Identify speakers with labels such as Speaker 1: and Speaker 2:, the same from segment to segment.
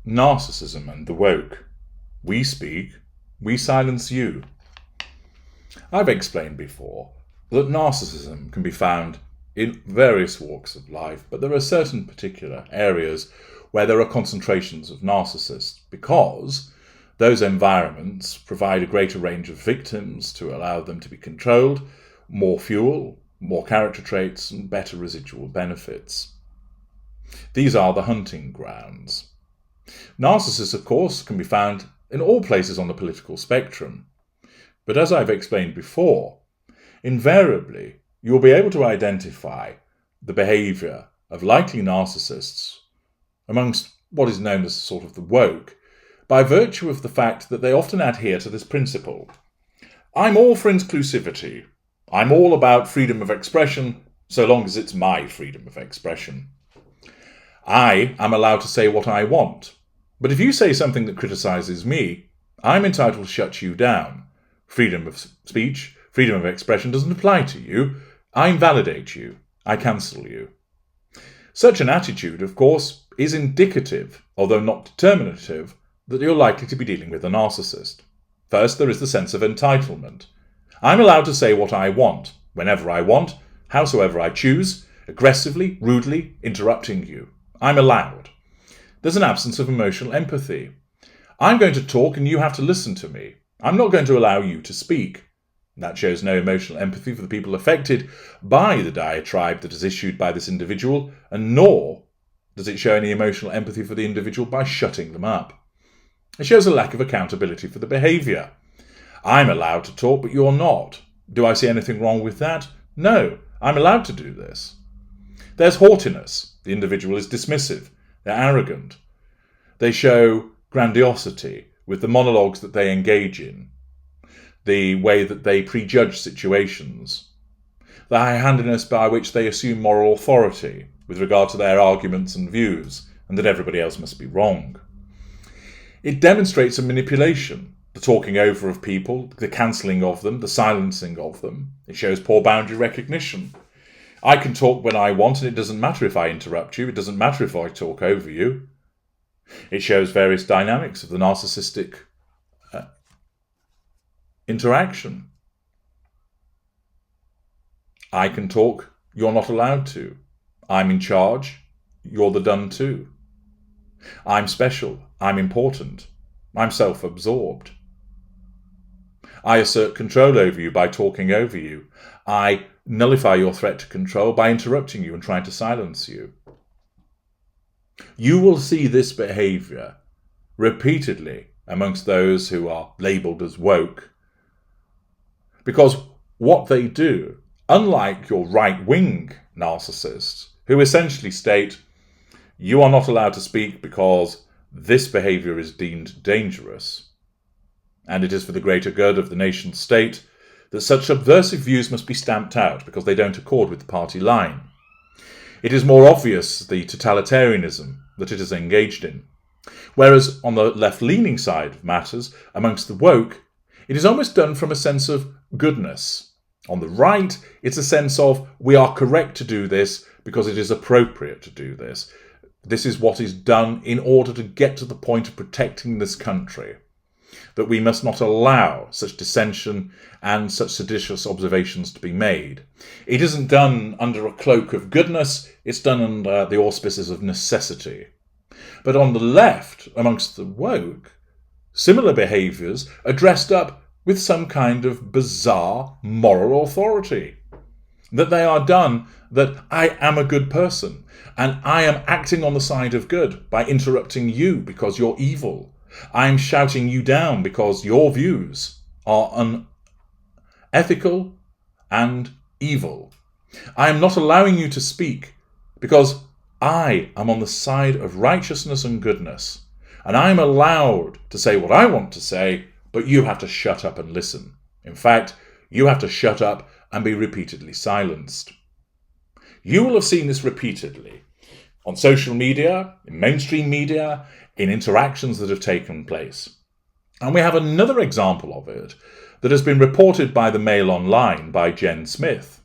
Speaker 1: Narcissism and the woke. We speak, we silence you. I've explained before that narcissism can be found in various walks of life, but there are certain particular areas where there are concentrations of narcissists because those environments provide a greater range of victims to allow them to be controlled, more fuel, more character traits, and better residual benefits. These are the hunting grounds. Narcissists, of course, can be found in all places on the political spectrum. But as I've explained before, invariably you'll be able to identify the behaviour of likely narcissists amongst what is known as sort of the woke by virtue of the fact that they often adhere to this principle. I'm all for inclusivity. I'm all about freedom of expression, so long as it's my freedom of expression. I am allowed to say what I want, but if you say something that criticises me, I'm entitled to shut you down. Freedom of speech, freedom of expression doesn't apply to you. I invalidate you. I cancel you. Such an attitude, of course, is indicative, although not determinative, that you're likely to be dealing with a narcissist. First, there is the sense of entitlement. I'm allowed to say what I want, whenever I want, howsoever I choose, aggressively, rudely, interrupting you. I'm allowed. There's an absence of emotional empathy. I'm going to talk and you have to listen to me. I'm not going to allow you to speak. That shows no emotional empathy for the people affected by the diatribe that is issued by this individual, and nor does it show any emotional empathy for the individual by shutting them up. It shows a lack of accountability for the behaviour. I'm allowed to talk, but you're not. Do I see anything wrong with that? No, I'm allowed to do this. There's haughtiness. The individual is dismissive. They're arrogant. They show grandiosity with the monologues that they engage in, the way that they prejudge situations, the high-handedness by which they assume moral authority with regard to their arguments and views, and that everybody else must be wrong. It demonstrates a manipulation, the talking over of people, the cancelling of them, the silencing of them. It shows poor boundary recognition. I can talk when I want, and it doesn't matter if I interrupt you. It doesn't matter if I talk over you. It shows various dynamics of the narcissistic interaction. I can talk, you're not allowed to. I'm in charge, you're the done to. I'm special, I'm important, I'm self-absorbed. I assert control over you by talking over you. I nullify your threat to control by interrupting you and trying to silence you. You will see this behaviour repeatedly amongst those who are labelled as woke, because what they do, unlike your right-wing narcissists, who essentially state, you are not allowed to speak because this behaviour is deemed dangerous, and it is for the greater good of the nation state that such subversive views must be stamped out because they don't accord with the party line. It is more obvious the totalitarianism that it is engaged in. Whereas on the left-leaning side of matters, amongst the woke, it is almost done from a sense of goodness. On the right, it's a sense of, we are correct to do this because it is appropriate to do this. This is what is done in order to get to the point of protecting this country. That we must not allow such dissension and such seditious observations to be made. It isn't done under a cloak of goodness, it's done under the auspices of necessity. But on the left, amongst the woke, similar behaviours are dressed up with some kind of bizarre moral authority. That they are done that I am a good person, and I am acting on the side of good by interrupting you because you're evil. I'm shouting you down because your views are unethical and evil. I am not allowing you to speak because I am on the side of righteousness and goodness, and I'm allowed to say what I want to say, but you have to shut up and listen. In fact, you have to shut up and be repeatedly silenced. You will have seen this repeatedly on social media, in mainstream media, in interactions that have taken place. And we have another example of it that has been reported by the Mail Online by Jen Smith,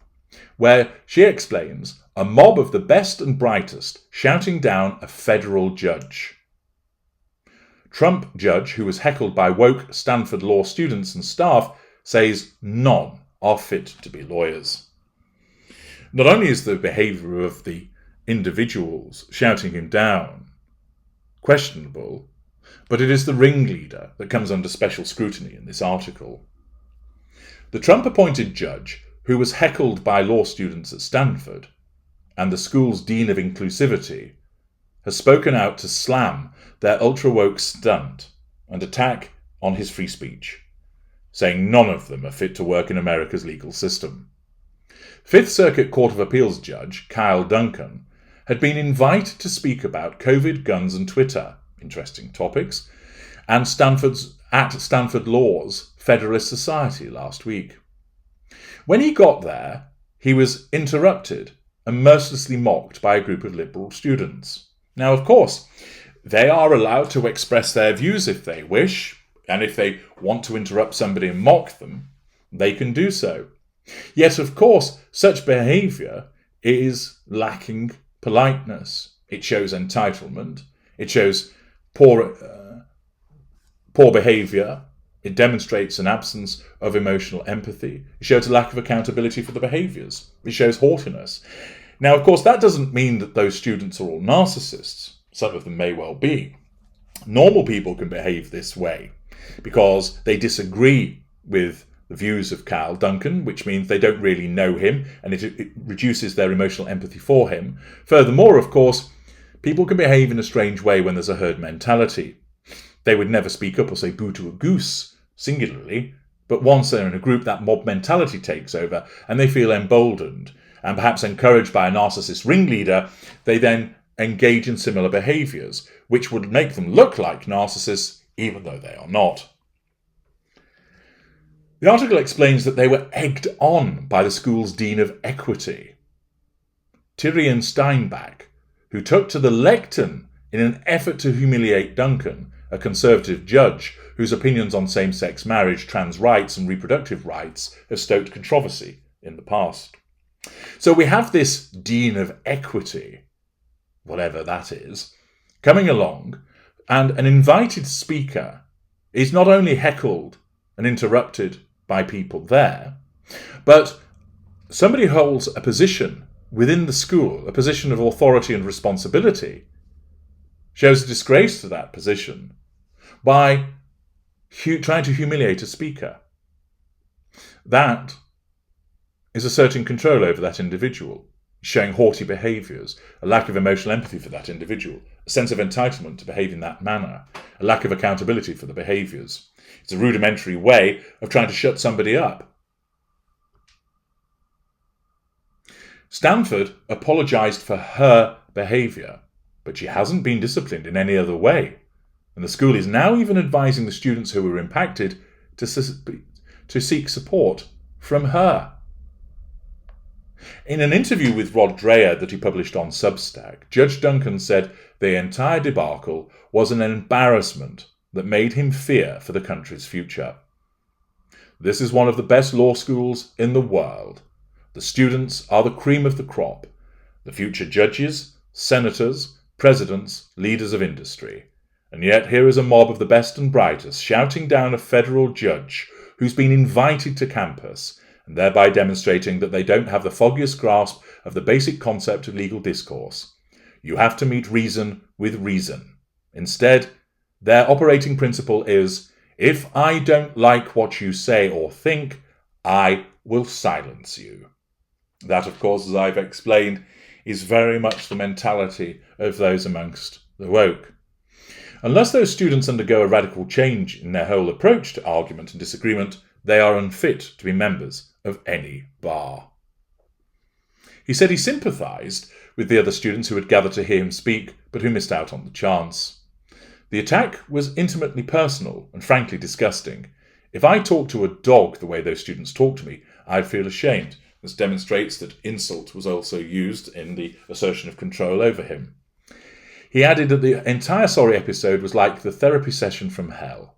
Speaker 1: where she explains a mob of the best and brightest shouting down a federal judge. Trump judge who was heckled by woke Stanford law students and staff says none are fit to be lawyers. Not only is the behaviour of the individuals shouting him down questionable, but it is the ringleader that comes under special scrutiny in this article. The Trump-appointed judge, who was heckled by law students at Stanford, and the school's dean of inclusivity, has spoken out to slam their ultra-woke stunt and attack on his free speech, saying none of them are fit to work in America's legal system. Fifth Circuit Court of Appeals judge Kyle Duncan had been invited to speak about COVID, guns and Twitter, interesting topics, and Stanford Law's Federalist Society last week. When he got there, he was interrupted and mercilessly mocked by a group of liberal students. Now, of course, they are allowed to express their views if they wish, and if they want to interrupt somebody and mock them, they can do so. Yet, of course, such behaviour is lacking politeness. It shows entitlement. It shows poor behaviour. It demonstrates an absence of emotional empathy. It shows a lack of accountability for the behaviours. It shows haughtiness. Now, of course, that doesn't mean that those students are all narcissists. Some of them may well be. Normal people can behave this way because they disagree with the views of Kyle Duncan, which means they don't really know him, and it reduces their emotional empathy for him. Furthermore, of course, people can behave in a strange way when there's a herd mentality. They would never speak up or say boo to a goose, singularly, but once they're in a group, that mob mentality takes over, and they feel emboldened, and perhaps encouraged by a narcissist ringleader, they then engage in similar behaviours, which would make them look like narcissists, even though they are not. The article explains that they were egged on by the school's Dean of Equity, Tyrion Steinbach, who took to the lectern in an effort to humiliate Duncan, a conservative judge whose opinions on same-sex marriage, trans rights and reproductive rights have stoked controversy in the past. So we have this Dean of Equity, whatever that is, coming along, and an invited speaker is not only heckled and interrupted by people there, but somebody holds a position within the school, a position of authority and responsibility, shows a disgrace to that position by trying to humiliate a speaker. That is asserting control over that individual, showing haughty behaviours, a lack of emotional empathy for that individual, a sense of entitlement to behave in that manner, a lack of accountability for the behaviours. It's a rudimentary way of trying to shut somebody up. Stanford apologised for her behaviour, but she hasn't been disciplined in any other way. And the school is now even advising the students who were impacted to seek support from her. In an interview with Rod Dreher that he published on Substack, Judge Duncan said the entire debacle was an embarrassment that made him fear for the country's future. This is one of the best law schools in the world. The students are the cream of the crop, the future judges, senators, presidents, leaders of industry. And yet here is a mob of the best and brightest shouting down a federal judge who's been invited to campus, and thereby demonstrating that they don't have the foggiest grasp of the basic concept of legal discourse. You have to meet reason with reason. Instead, their operating principle is, if I don't like what you say or think, I will silence you. That, of course, as I've explained, is very much the mentality of those amongst the woke. Unless those students undergo a radical change in their whole approach to argument and disagreement, they are unfit to be members of any bar. He said he sympathised with the other students who had gathered to hear him speak, but who missed out on the chance. The attack was intimately personal and frankly disgusting. If I talked to a dog the way those students talked to me, I'd feel ashamed. This demonstrates that insult was also used in the assertion of control over him. He added that the entire sorry episode was like the therapy session from hell.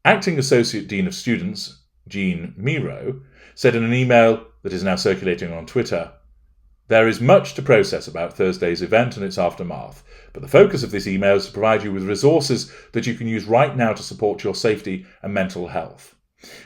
Speaker 1: Acting Associate Dean of Students, Jean Miro, said in an email that is now circulating on Twitter, There is much to process about Thursday's event and its aftermath, but the focus of this email is to provide you with resources that you can use right now to support your safety and mental health.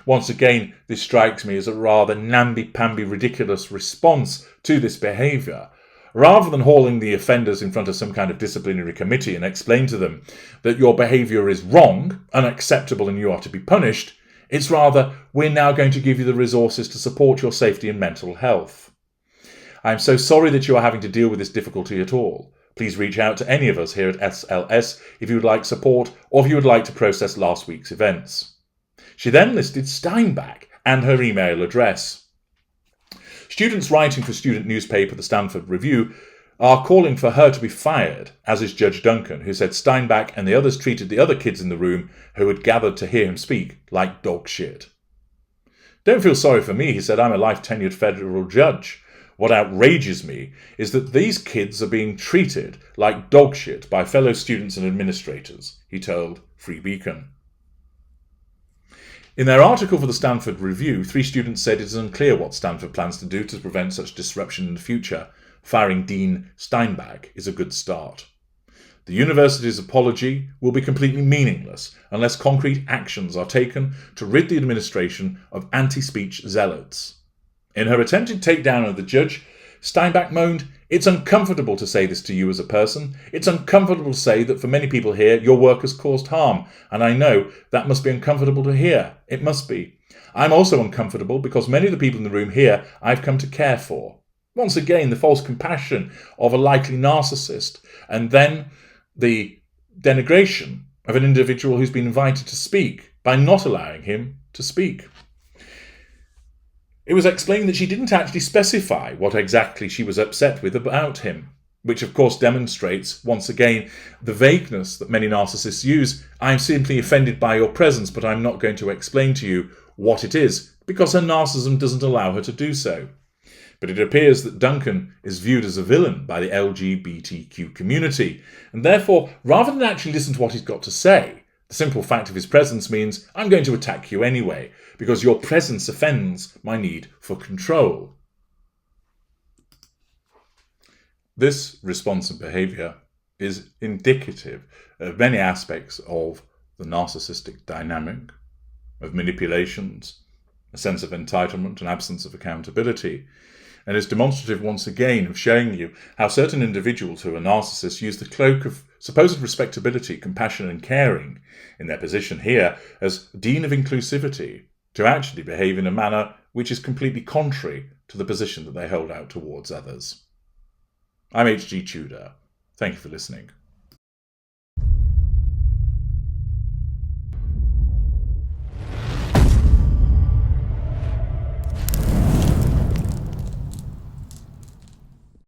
Speaker 1: Once again, this strikes me as a rather namby-pamby ridiculous response to this behaviour. Rather than hauling the offenders in front of some kind of disciplinary committee and explain to them that your behaviour is wrong, unacceptable, and you are to be punished, it's rather, we're now going to give you the resources to support your safety and mental health. I am so sorry that you are having to deal with this difficulty at all. Please reach out to any of us here at SLS if you would like support or if you would like to process last week's events. She then listed Steinbach and her email address. Students writing for student newspaper The Stanford Review are calling for her to be fired, as is Judge Duncan, who said Steinbach and the others treated the other kids in the room who had gathered to hear him speak like dog shit. Don't feel sorry for me, he said. I'm a life-tenured federal judge. What outrages me is that these kids are being treated like dog shit by fellow students and administrators, he told Free Beacon. In their article for the Stanford Review, 3 students said it is unclear what Stanford plans to do to prevent such disruption in the future. Firing Dean Steinbach is a good start. The university's apology will be completely meaningless unless concrete actions are taken to rid the administration of anti-speech zealots. In her attempted takedown of the judge, Steinbach moaned, "It's uncomfortable to say this to you as a person. It's uncomfortable to say that for many people here, your work has caused harm. And I know that must be uncomfortable to hear. It must be. I'm also uncomfortable because many of the people in the room here I've come to care for." Once again, the false compassion of a likely narcissist, and then the denigration of an individual who's been invited to speak by not allowing him to speak. It was explained that she didn't actually specify what exactly she was upset with about him, which of course demonstrates, once again, the vagueness that many narcissists use. I'm simply offended by your presence, but I'm not going to explain to you what it is, because her narcissism doesn't allow her to do so. But it appears that Duncan is viewed as a villain by the LGBTQ community, and therefore, rather than actually listen to what he's got to say, the simple fact of his presence means I'm going to attack you anyway, because your presence offends my need for control. This response and behaviour is indicative of many aspects of the narcissistic dynamic, of manipulations, a sense of entitlement and absence of accountability, and is demonstrative once again of showing you how certain individuals who are narcissists use the cloak of supposed respectability, compassion and caring in their position here as Dean of Inclusivity to actually behave in a manner which is completely contrary to the position that they hold out towards others. I'm H.G. Tudor. Thank you for listening.